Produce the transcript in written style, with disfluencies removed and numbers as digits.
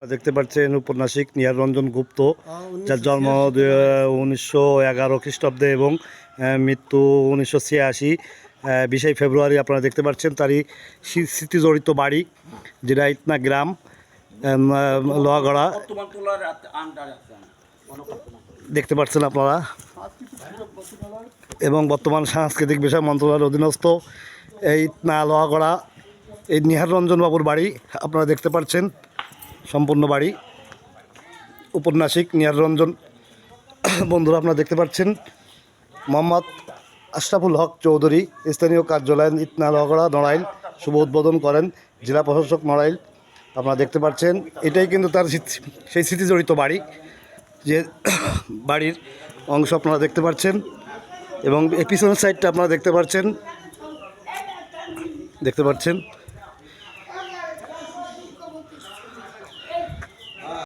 দেখতে পাচ্ছেন উপন্যাসিক নিহাররঞ্জন গুপ্ত, যার জন্ম 1911 খ্রিস্টাব্দে এবং মৃত্যু 1986 20 ফেব্রুয়ারি। আপনারা দেখতে পাচ্ছেন তারই স্মৃতিজড়িত বাড়ি, যেটা ইতনা গ্রাম, লোহাগড়া দেখতে পাচ্ছেন আপনারা। এবং বর্তমান সাংস্কৃতিক বিষয় মন্ত্রণালয়ের অধীনস্থ এই ইতনা লোহাগড়া এই নিহাররঞ্জন বাবুর বাড়ি আপনারা দেখতে পাচ্ছেন, সম্পূর্ণ বাড়ি। উপন্যাসিক নিহাররঞ্জন বন্ধুরা আপনারা দেখতে পাচ্ছেন। মোহাম্মদ আশরাফুল হক চৌধুরী স্থানীয় কার্যালয় ইতনা লোহাগড়া নড়াইল শুভ উদ্বোধন করেন জেলা প্রশাসক নড়াইল। আপনারা দেখতে পাচ্ছেন এটাই কিন্তু তার সেই স্মৃতিজড়িত বাড়ি, যে বাড়ির অংশ আপনারা দেখতে পাচ্ছেন। এবং এই পিছনের সাইডটা আপনারা দেখতে পাচ্ছেন।